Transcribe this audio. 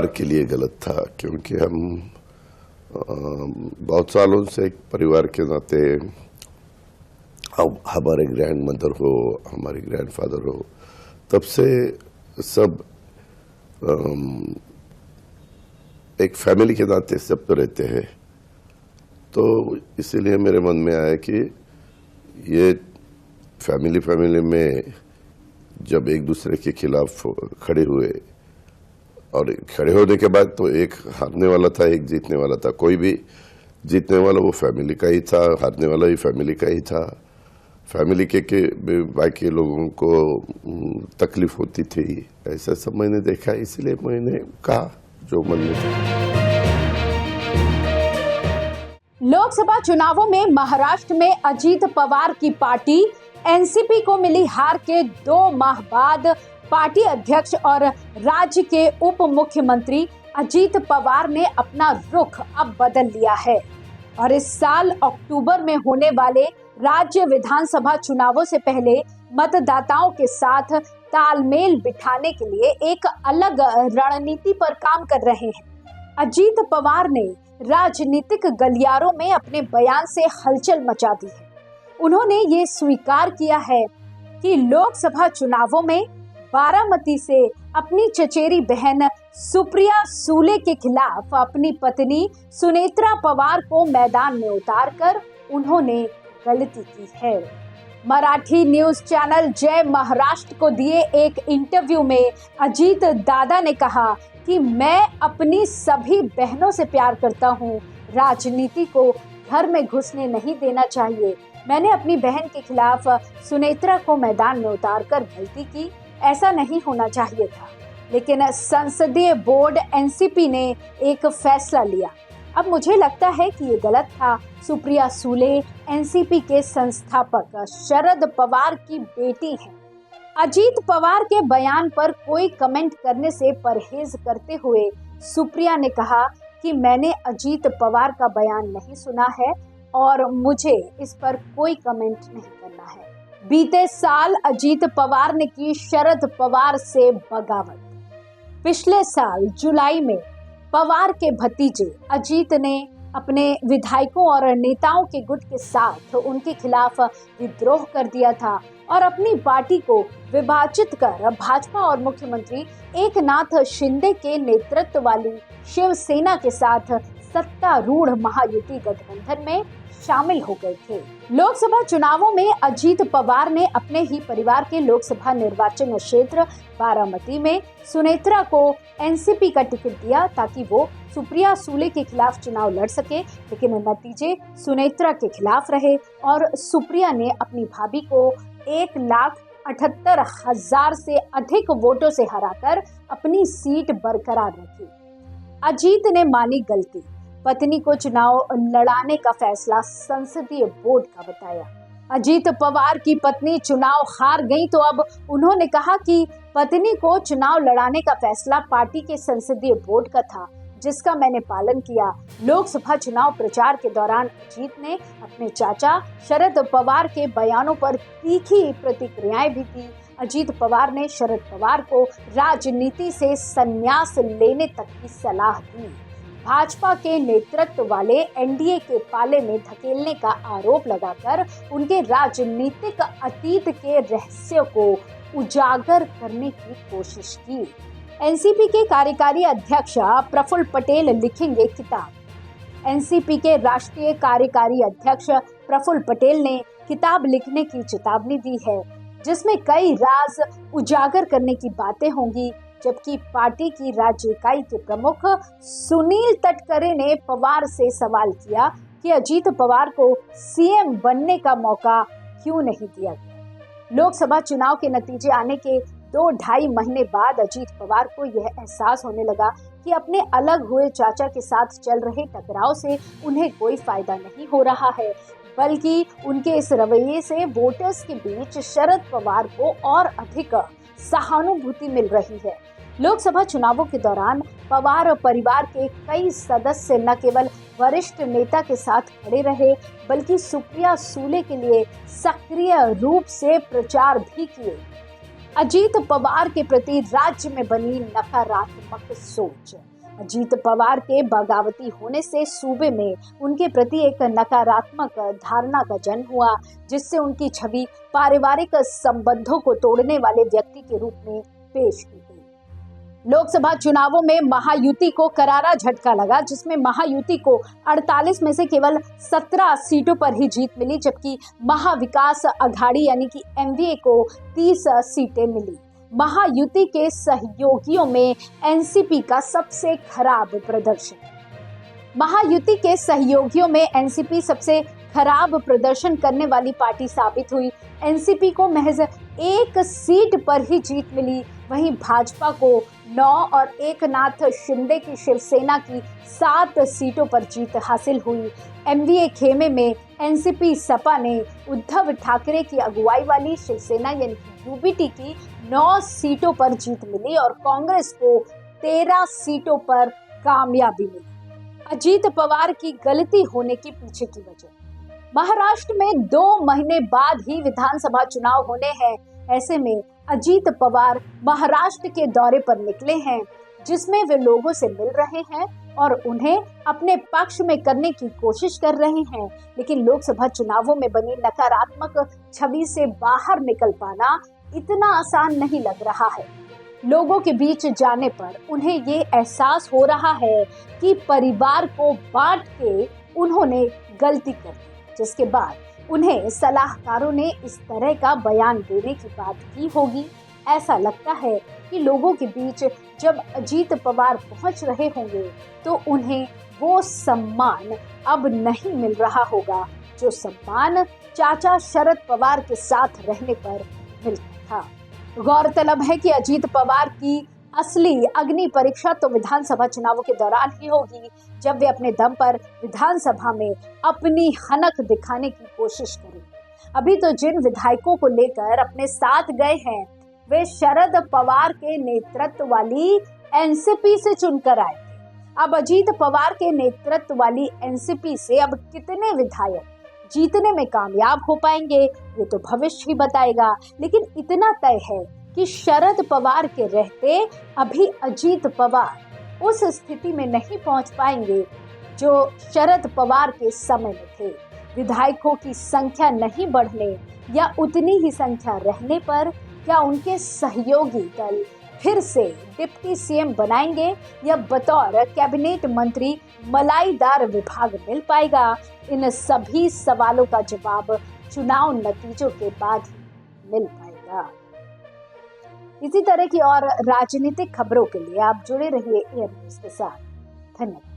के लिए गलत था, क्योंकि हम बहुत सालों से एक परिवार के नाते, हमारे ग्रैंड मदर हो, हमारे ग्रैंडफादर हो, तब से सब एक फैमिली के नाते सब तो रहते हैं। तो इसीलिए मेरे मन में आया कि ये फैमिली में जब एक दूसरे के खिलाफ खड़े हुए, और खड़े होने के बाद तो एक हारने वाला था, एक जीतने वाला था। कोई भी जीतने वाला वो फैमिली का ही था, हारने वाला भी फैमिली का ही था। फैमिली के बाकी लोगों को तकलीफ होती थी, ऐसा सब मैंने देखा, इसलिए मैंने कहा जो मन में था। लोकसभा चुनावों में महाराष्ट्र में अजीत पवार की पार्टी एनसीपी को मिली हार के 2 माह बाद पार्टी अध्यक्ष और राज्य के उप मुख्यमंत्री अजीत पवार ने अपना रुख अब बदल लिया है और इस साल अक्टूबर में होने वाले राज्य विधानसभा चुनावों से पहले मतदाताओं के साथ तालमेल बिठाने के लिए एक अलग रणनीति पर काम कर रहे हैं। अजीत पवार ने राजनीतिक गलियारों में अपने बयान से हलचल मचा दी है। उन्होंने ये स्वीकार किया है कि लोकसभा चुनावों में बारामती से अपनी चचेरी बहन सुप्रिया सूले के खिलाफ अपनी पत्नी सुनेत्रा पवार को मैदान में उतारकर उन्होंने गलती की है। मराठी न्यूज चैनल जय महाराष्ट्र को दिए एक इंटरव्यू में अजीत दादा ने कहा कि मैं अपनी सभी बहनों से प्यार करता हूं, राजनीति को घर में घुसने नहीं देना चाहिए। मैंने अपनी बहन के खिलाफ सुनेत्रा को मैदान में उतारकर गलती की, ऐसा नहीं होना चाहिए था, लेकिन संसदीय बोर्ड एनसीपी ने एक फैसला लिया। अब मुझे लगता है कि ये गलत था। सुप्रिया सूले एनसीपी के संस्थापक शरद पवार की बेटी हैं। अजीत पवार के बयान पर कोई कमेंट करने से परहेज करते हुए सुप्रिया ने कहा कि मैंने अजीत पवार का बयान नहीं सुना है और मुझे इस पर कोई कमेंट नहीं करना है। बीते साल अजीत पवार ने की शरद पवार से बगावत। पिछले साल जुलाई में पवार के भतीजे अजीत ने अपने विधायकों और नेताओं के गुट के साथ उनके खिलाफ विद्रोह कर दिया था और अपनी पार्टी को विभाजित कर भाजपा और मुख्यमंत्री एकनाथ शिंदे के नेतृत्व वाली शिवसेना के साथ सत्तारूढ़ महायुति गठबंधन में शामिल हो गए थे। लोकसभा चुनावों में अजीत पवार ने अपने ही परिवार के लोकसभा निर्वाचन क्षेत्र बारामती में सुनेत्रा को एनसीपी का टिकट दिया ताकि वो सुप्रिया सूले के खिलाफ चुनाव लड़ सके, लेकिन नतीजे सुनेत्रा के खिलाफ रहे और सुप्रिया ने अपनी भाभी को 1,78,000 से अधिक वोटों से हराकर अपनी सीट बरकरार रखी। अजीत ने मानी गलती, पत्नी को चुनाव लड़ाने का फैसला संसदीय बोर्ड का बताया। अजीत पवार की पत्नी चुनाव हार गई तो अब उन्होंने कहा कि पत्नी को चुनाव लड़ाने का फैसला पार्टी के संसदीय बोर्ड का था, जिसका मैंने पालन किया। लोकसभा चुनाव प्रचार के दौरान अजीत ने अपने चाचा शरद पवार के बयानों पर तीखी प्रतिक्रियाएं भी दी। अजीत पवार ने शरद पवार को राजनीति से संन्यास लेने तक की सलाह दी। भाजपा के नेतृत्व वाले एनडीए के पाले में धकेलने का आरोप लगाकर उनके राजनीतिक अतीत के रहस्य को उजागर करने की कोशिश की। एनसीपी के कार्यकारी अध्यक्ष प्रफुल्ल पटेल लिखेंगे किताब। एनसीपी के राष्ट्रीय कार्यकारी अध्यक्ष प्रफुल्ल पटेल ने किताब लिखने की चेतावनी दी है, जिसमें कई राज उजागर करने की बातें होंगी। जबकि पार्टी की राज्य इकाई के प्रमुख सुनील तटकरे ने पवार से सवाल किया कि अजीत पवार को सीएम बनने का मौका क्यों नहीं दिया गया। लोकसभा चुनाव के नतीजे आने के 2-2.5 महीने बाद अजीत पवार को यह एहसास होने लगा कि अपने अलग हुए चाचा के साथ चल रहे टकराव से उन्हें कोई फायदा नहीं हो रहा है, बल्कि उनके इस रवैये से वोटर्स के बीच शरद पवार को और अधिक सहानुभूति मिल रही है। लोकसभा चुनावों के दौरान पवार परिवार के कई सदस्य न केवल वरिष्ठ नेता के साथ खड़े रहे, बल्कि सुप्रिया सूले के लिए सक्रिय रूप से प्रचार भी किए। अजीत पवार के प्रति राज्य में बनी नकारात्मक सोच। अजीत पवार के बगावती होने से सूबे में उनके प्रति एक नकारात्मक धारणा का जन्म हुआ, जिससे उनकी छवि पारिवारिक संबंधों को तोड़ने वाले व्यक्ति के रूप में पेश की गई। लोकसभा चुनावों में महायुति को करारा झटका लगा, जिसमें महायुति को 48 में से केवल 17 सीटों पर ही जीत मिली, जबकि महाविकास अघाड़ी यानी कि एमवीए को 30 सीटें मिली। महायुति के सहयोगियों में एनसीपी का सबसे खराब प्रदर्शन। महायुति के सहयोगियों में एनसीपी सबसे खराब प्रदर्शन करने वाली पार्टी साबित हुई। एनसीपी को महज 1 सीट पर ही जीत मिली, वहीं भाजपा को 9 और एकनाथ शिंदे की शिवसेना की 7 सीटों पर जीत हासिल हुई। एमवीए खेमे में एनसीपी सपा ने उद्धव ठाकरे की अगुवाई वाली शिवसेना यानी कि यूबीटी की 9 सीटों पर जीत मिली और कांग्रेस को 13 सीटों पर कामयाबी मिली। अजीत पवार की गलती होने की पीछे की वजह। महाराष्ट्र में 2 महीने बाद ही विधानसभा चुनाव होने हैं। ऐसे में अजीत पवार महाराष्ट्र के दौरे पर निकले हैं, जिसमें वे लोगों से मिल रहे हैं और उन्हें अपने पक्ष में करने की कोशिश कर रहे हैं। लेकिन लोकसभा चुनावों में बनी नकारात्मक छवि से बाहर निकल पाना इतना आसान नहीं लग रहा है। लोगों के बीच जाने पर उन्हें ये एहसास हो रहा है कि परिवार को बांट के उन्होंने गलती कर दी, जिसके बाद उन्हें सलाहकारों ने इस तरह का बयान देने की बात की होगी। ऐसा लगता है कि लोगों के बीच जब अजीत पवार पहुंच रहे होंगे तो उन्हें वो सम्मान अब नहीं मिल रहा होगा, जो सम्मान चाचा शरद पवार के साथ रहने पर मिलता था। गौरतलब है कि अजीत पवार की असली अग्नि परीक्षा तो विधानसभा चुनावों के दौरान ही होगी, जब वे अपने दम पर विधानसभा में अपनी हनक दिखाने की कोशिश करेंगे। अभी तो जिन विधायकों को लेकर अपने साथ गए हैं, वे शरद पवार के नेतृत्व वाली एनसीपी से चुनकर आए थे। अब अजीत पवार के नेतृत्व वाली एनसीपी से अब कितने विधायक जीतने में कामयाब हो पाएंगे, ये तो भविष्य ही बताएगा। लेकिन इतना तय है कि शरद पवार के रहते अभी अजीत पवार उस स्थिति में नहीं पहुंच पाएंगे जो शरद पवार के समय में थे। विधायकों की संख्या नहीं बढ़ने या उतनी ही संख्या रहने पर क्या उनके सहयोगी दल फिर से डिप्टी सीएम बनाएंगे या बतौर कैबिनेट मंत्री मलाईदार विभाग मिल पाएगा? इन सभी सवालों का जवाब चुनाव नतीजों के बाद ही मिल पाएगा। इसी तरह की और राजनीतिक खबरों के लिए आप जुड़े रहिए एयर न्यूज़ के साथ। धन्यवाद।